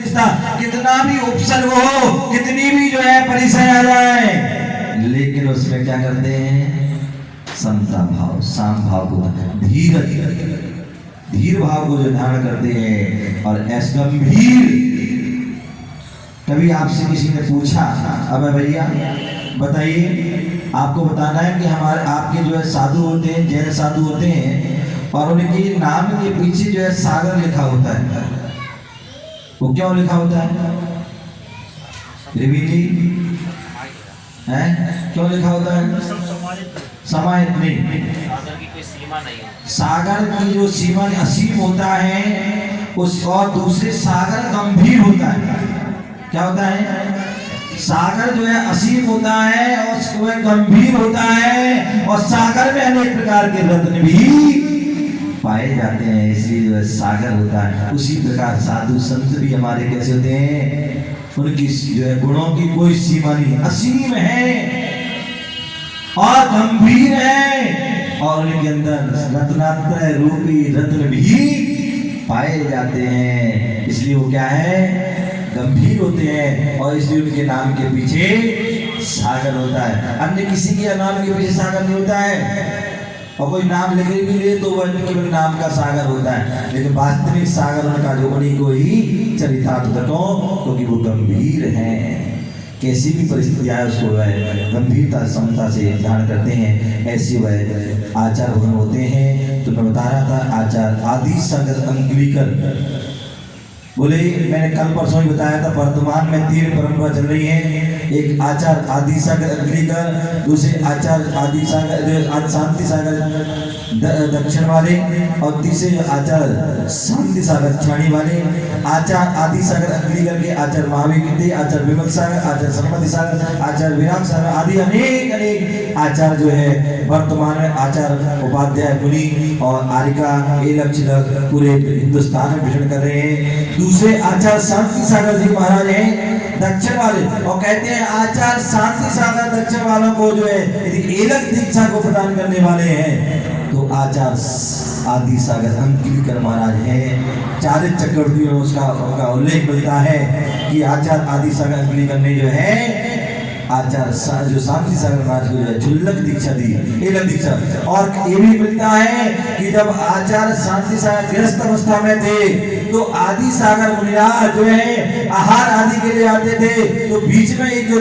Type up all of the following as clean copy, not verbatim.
कितना भी उपसर्ग हो, कितनी भी जो है परिचय आ जाए, लेकिन उसमें क्या करते हैं, समता भाव, साम भाव को, धीर भाव को जो धारण करते हैं। और ऐसा गंभीर, कभी आपसे किसी ने पूछा, अब भैया बताइए, आपको बताना है कि हमारे आपके जो है साधु होते हैं, जैन साधु होते हैं, और उनके नाम के पीछे जो है सागर लिखा होता है। वो क्यों लिखा होता है देवी जी, है क्यों लिखा होता है? समाहित नहीं, सागर की जो सीमा असीम होता है उस, और दूसरे सागर गंभीर होता है। क्या होता है? सागर जो है असीम होता है और वह गंभीर होता है, और सागर में अनेक प्रकार के रत्न भी पाए जाते हैं, इसलिए जो है सागर होता है। उसी प्रकार साधु संत भी हमारे कैसे होते हैं, उनकी जो है गुणों की कोई सीमा नहीं, असीम है और गंभीर है, और उनके अंदर रत्नात्रय रूपी रत्न भी पाए जाते हैं। इसलिए वो क्या है, गंभीर होते हैं, और इसलिए उनके नाम के पीछे सागर होता है। अन्य किसी के नाम के पीछे सागर नहीं होता है, और कोई नाम लिख भी ले तो वह केवल नाम का सागर होता है, लेकिन वास्तविक सागर उनका जो उन्हीं को ही चरितार्थ घटों, क्योंकि वो गंभीर हैं, कैसी भी परिस्थिति आए उसको वह गंभीरता समता से धारण करते हैं। ऐसे वह आचार भगवान होते हैं। तो मैं बता रहा था आचार आदि सागर अंकुलिकर, बोले मैंने कल परसों ही बताया था, वर्तमान में 3 परंपरा चल रही है। एक आचार आदि सागर अग्निकर, दूसरे आचार आदि सागर शांति सागर दक्षिण वाले, और तीसरे आचार शांति सागर छाणी वाले। आचार आदि सागर अग्निकर के आचार महावीर, आचार विमल सागर, आचार सरमति सागर, आचार विराम सागर आदि अनेक अनेक आचार जो है वर्तमान में आचार उपाध्याय मुनि और आरिका लक्ष्य पूरे हिंदुस्तान में विचरण कर रहे हैं। दूसरे आचार्य शांति सागर जी महाराज हैं दक्षिण वाले, और कहते हैं आचार्य शांति सागर दक्षिण वालों को जो है यदि एलक दीक्षा को प्रदान करने वाले हैं तो आचार्य आदि सागर अंकिलकर महाराज हैं। चारित चक्रवर्ती में उसका उल्लेख मिलता है कि आचार्य आदि सागर अंकिलकर ने जो है आचार्य जो शांति सागर महाराज को जो है झुल्लक दीक्षा दी, एलक दीक्षा। और ये भी मिलता है कि जब आचार्य शांति सागर गृहस्थ अवस्था में थे तो आदि सागर मुनिराज जो है आहार आदि के लिए आते थे, तो बीच में एक जो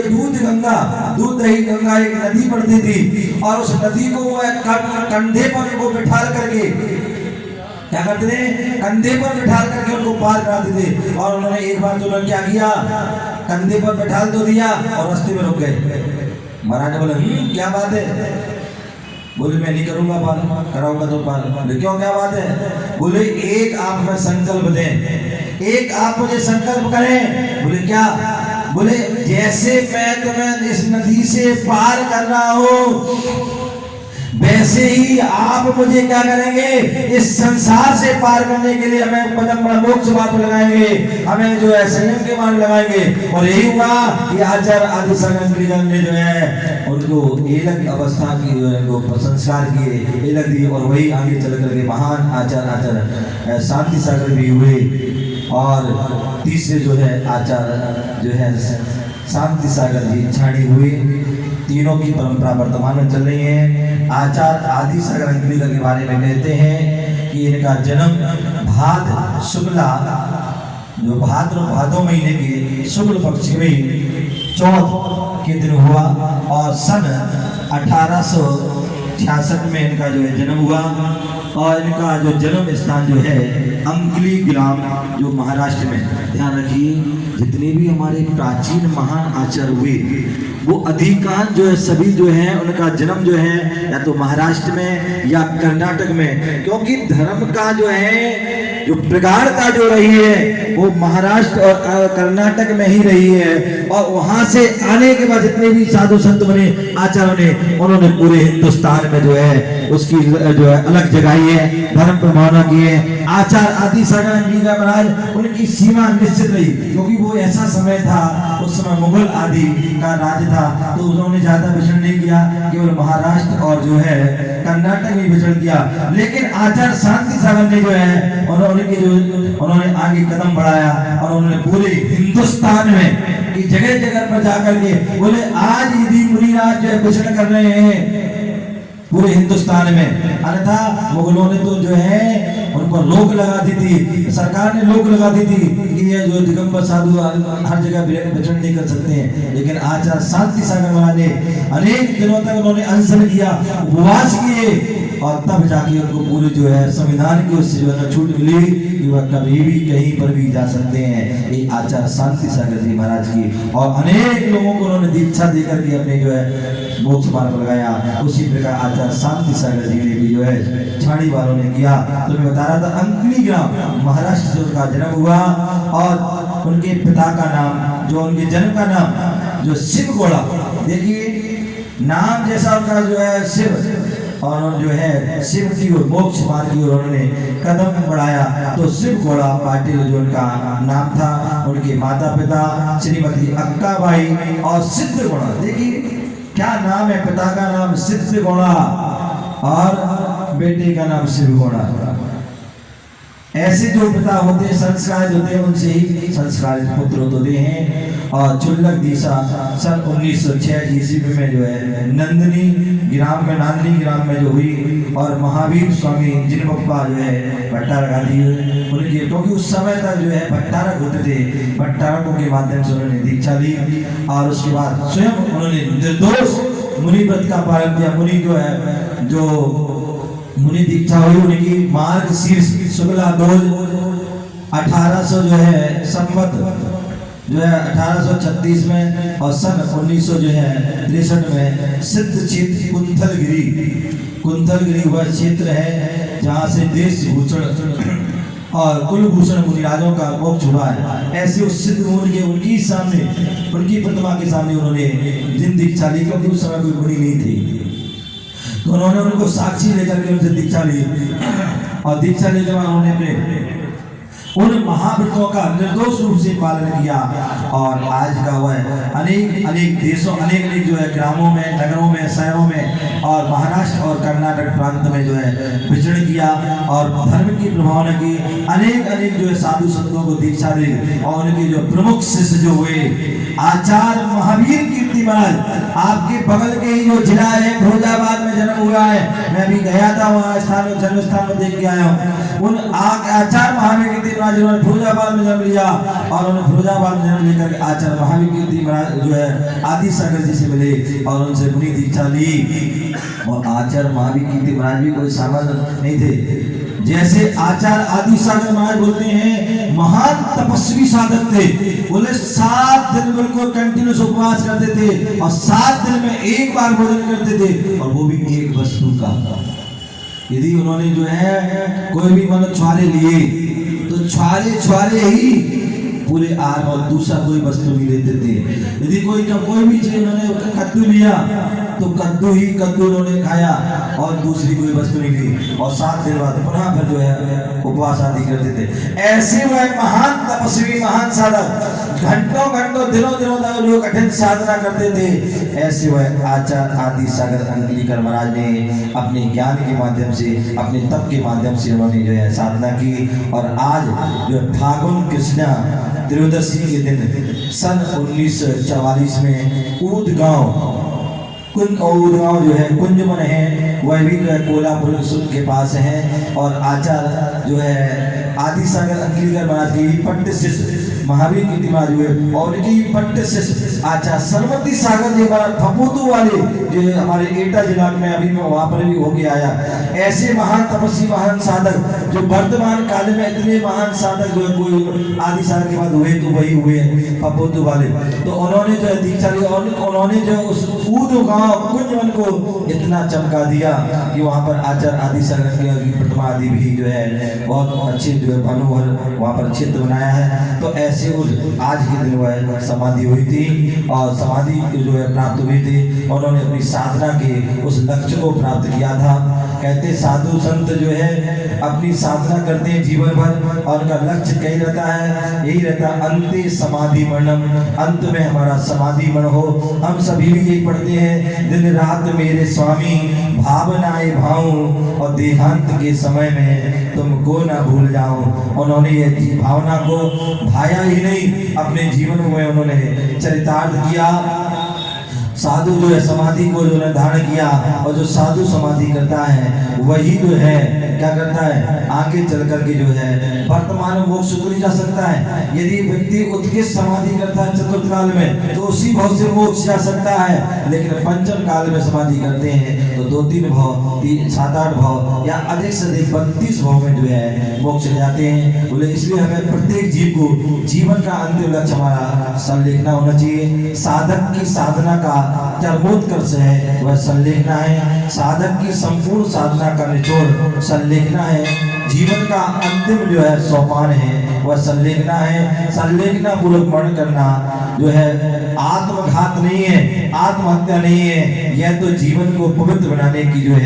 दूध दही गंगा एक नदी पड़ती थी, और उस नदी को वो कंधे पर वो बिठाल करके क्या करते थे, कंधे पर बिठाल करके उनको पार कराते थे। और उन्होंने एक बार तो उन्होंने क्या किया, कंधे पर बिठाल तो दिया और रास्ते में रुक गए। महाराज ने बोला क्या बात है? बोले मैं नहीं करूंगा पार, कराऊंगा तो पार। बोले क्यों, क्या बात है? बोले एक आप में संकल्प दें, एक आप मुझे संकल्प करें। बोले क्या? बोले जैसे मैं तुम्हें इस नदी से पार कर रहा हूं, वैसे ही आप मुझे क्या करेंगे, इस संसार से पार करने के लिए हमें पदम मोक्ष मार्ग लगाएंगे, हमें जो है संयम के मार्ग लगाएंगे। और यही हुआ कि आचार्य आदि सागर ने जो है उनको एलक अवस्था की जो है उनको संस्कार किए, एलक दिए, और वही आगे चल करके महान आचार्य शांति सागर भी हुए। और तीसरे जो है आचार्य जो है शांति सागर जी छाणी हुए। तीनों की परंपरा वर्तमान में चल रही है। आचार्य आदि सागर अंकिलकर के बारे में कहते हैं कि इनका जन्म भाद्र शुक्ला जो भादो महीने के शुक्ल पक्ष में चौथ के दिन हुआ, और सन 1866 में इनका जो है जन्म हुआ। और इनका जो जन्म स्थान जो है अंकली ग्राम जो महाराष्ट्र में, ध्यान रखिए जितने भी हमारे प्राचीन महान आचार्य हुए वो अधिकांश जो है सभी जो है उनका जन्म जो है या तो महाराष्ट्र में या कर्नाटक में, क्योंकि धर्म का जो है जो प्रगाढ़ता जो रही है वो महाराष्ट्र और कर्नाटक में ही रही है। और वहां से आने के बाद जितने भी साधु संत बने आचार्यों ने, उन्होंने पूरे हिंदुस्तान में जो है उसकी जो है अलग जगाई है, धर्म प्रमाणा की है। आचार्य आदि सागर अंकिलकर महाराज उनकी सीमा निश्चित रही, क्योंकि वो ऐसा समय था, उस समय मुगल आदि का राज था, तो उन्होंने ज्यादा विचरण नहीं किया, केवल महाराष्ट्र और जो है कर्नाटक में विचरण किया। लेकिन आचार्य शांति सागर ने जो है उन्होंने आगे कदम बढ़ा बढ़ाया और उन्होंने पूरे हिंदुस्तान में कि जगह जगह पर जाकर के बोले आज यदि मुनिराज जो है विचरण कर रहे हैं पूरे हिंदुस्तान में, अन्यथा मुगलों ने तो जो है उन पर रोक लगा दी थी, सरकार ने रोक लगा दी थी कि ये जो दिगंबर साधु हर जगह विचरण नहीं कर सकते हैं। लेकिन आचार्य शांति सागर महाराज ने अनेक दिनों तक उन्होंने अनशन किया, उपवास किए और तब जाके उनको पूरे जो है संविधान की उससे जो है छूट मिली कि वह कभी भी कहीं पर भी जा सकते हैं। ये आचार्य शांति सागर जी महाराज की और अनेक लोगों को उन्होंने दीक्षा देकर के अपने जो है मोक्ष मार्ग लगाया। उसी प्रकार आचार्य शांति सागर जी ने भी जो है छाड़ी वालों ने किया। तो मैं बता रहा था अंकली ग्राम महाराष्ट्र से उनका जन्म हुआ और उनके पिता का नाम जो उनके जन्म का नाम जो शिव गोड़ा, देखिए नाम जैसा उनका जो है शिव और जो है शिव की ओर मोक्ष मार्ग की ओर उन्होंने कदम बढ़ाया। तो शिव गोड़ा पाटिल जो उनका नाम था, उनके माता पिता श्रीमती अक्काबाई और सिद्ध गोड़ा, देखिए क्या नाम है, पिता का नाम सिद्ध गोड़ा और बेटे का नाम शिव गोड़ा। ऐसे जो पिता होते हैं संस्कारित होते हैं, उनसे ही संस्कारित पुत्र होते हैं। और चुल्लक दिशा सन 1906 ईस्वी में जो है नांदनी ग्राम में जो हुई और महावीर स्वामी जिनबप्पा जो है भट्टारक आदि उनके, क्योंकि उस समय तक जो है भट्टारक होते थे, भट्टारकों के माध्यम से उन्होंने दीक्षा ली और उसके बाद स्वयं उन्होंने निर्दोष मुनि व्रत का पालन किया। मुनि जो है जो मुनि दीक्षा हुई उनकी मार्ग शीर्ष शुक्ला 1800 जो है संवत जो है 1836 में और सन 1900 जो है 63 में सिद्ध क्षेत्र कुंथलगिरी वह क्षेत्र है जहाँ से देश भूषण और कुलभूषण मुनिराजों का मोक्ष हुआ है। ऐसे उस सिद्ध मुनि के उनकी सामने उनकी प्रतिमा के सामने उन्होंने जिन दीक्षा ली, क्योंकि उस समय कोई मुनि नहीं थी, तो उन्होंने उनको साक्षी लेकर के उनसे दीक्षा ली और दीक्षा लेकर उन्होंने अपने उन महाव्रतों का निर्दोष रूप से पालन किया। और आज का वह अनेक देशों अनेक जो है ग्रामों में, नगरों में, शहरों में और महाराष्ट्र और कर्नाटक प्रांत में जो है विचरण किया और धर्म की प्रभावना की। अनेक जो है साधु संतों को दीक्षा दी और उनके जो प्रमुख शिष्य जो हुए आचार्य महावीर कीर्ति महाराज, आपके बगल के ही जो जिला है फिरोजाबाद में जन्म हुआ है, मैं भी गया था वहाँ स्थान जन्म स्थान में देख के आया हूँ। उन आचार्य महावीर कीर्ति महाराज जिन्होंने फिरोजाबाद में जन्म लिया और उन्होंने फिरोजाबाद में जन्म लेकर के आचार्य महावीर कीर्ति महाराज जो है आदि सागर जी से मिले और उनसे मुनि दीक्षा ली। और आचार्य महावीर कीर्ति महाराज भी कोई सामान्य नहीं थे, जैसे आचार्य आदि सागर महाराज बोलते हैं महान तपस्वी साधक थे। बोले 7 दिन बिल्कुल कंटिन्यूस उपवास करते थे और 7 दिन में एक बार भोजन करते थे और वो भी एक वस्तु का। यदि उन्होंने जो है कोई भी मतलब छुआरे लिए तो छुआरे ही पूरे आहार और दूसरा कोई वस्तु नहीं लेते थे। यदि कोई भी चीज उन्होंने कद्दू लिया तो कद्दू उन्होंने खाया और दूसरी कोई वस्तु नहीं ली और 7 दिन बाद पुनः फिर जो है उपवास आदि करते थे। ऐसे वह महान तपस्वी महान साधक घंटों दिनों तक लोग कठिन साधना करते थे। ऐसे वह आचार्य आदि सागर अंकलीकर महाराज ने अपने ज्ञान के माध्यम से अपने तप के माध्यम से उन्होंने जो है साधना की। और आज जो फागुन कृष्णा त्रयोदशी के दिन सन 1944 में ऊदगांव जो है कुंजमन है, वह भी जो है कोल्हापुर के पास है। और आचार्य जो है आदि सागर अंकलीकर महाराज की पट्ट शिष्य महावीर कीर्ति महाराज हुए और उनकी पट्ट शिष्य आचार्य सरस्वती सागर जी महाराज फपूतू वाले जो हमारे एटा जिला में अभी मैं वहां पर भी होके आया। ऐसे महान तपस्वी महान साधक जो वर्तमान काल में इतने महान साधक जो कोई आदि सागर के बाद हुए तो वही हुए फपूतू वाले। तो उन्होंने जो है दीक्षा ली और उन्होंने जो उस ऊदगांव कुंजवन को इतना चमका दिया कि वहां पर आचार्य आदि सागर की प्रतिमा आदि भी जो है बहुत अच्छे जो है मनोहर वहां पर चित्र बनाया है। तो ऐसे आज के दिन वह समाधि हुई थी और समाधि जो है प्राप्त हुई थी। उन्होंने अपनी साधना के उस लक्ष्य को प्राप्त किया था। कहते साधु संत जो है अपनी साधना करते हैं जीवन भर और उनका लक्ष्य कहीं रहता है, यही रहता है अंते समाधि मरणम, अंत में हमारा समाधि मरण हो। हम सभी भी यही पढ़ते हैं दिन रात मेरे स्वामी भावनाएं भाऊं और देहांत के समय में तुम उनको ना भूल जाऊं। उन्होंने ये भावना को भाया ही नहीं, अपने जीवन में उन्होंने चरितार्थ किया। साधु जो है समाधि को जो है धारण किया, और जो साधु समाधि करता है वही जो है क्या करता है, आगे चल करके जो है वर्तमान में मोक्ष तो नहीं जा सकता है। यदि व्यक्ति उत्कृष्ट समाधि करता है चतुर्थ काल में तो उसी भाव से मोक्ष जा सकता है, लेकिन पंचम काल में समाधि करते हैं तो 2-3 भाव, 7-8 भाव या अधिक से अधिक 32 भाव में जो है मोक्ष जाते हैं। बोले इसलिए हमें प्रत्येक जीव को जीवन का अंतिम लक्ष्य हमारा संलेखना होना चाहिए। साधक की साधना का चरमोत्कर्ष है वह संलेखना है, साधक की संपूर्ण साधना का निचोड़ संलेखना है, जीवन का अंतिम जो है सोपान है वह संलेखना है। संलेखना पूर्वक मरण करना जो है आत्मघात नहीं है, आत्महत्या नहीं है, यह तो जीवन को पवित्र बनाने की जो है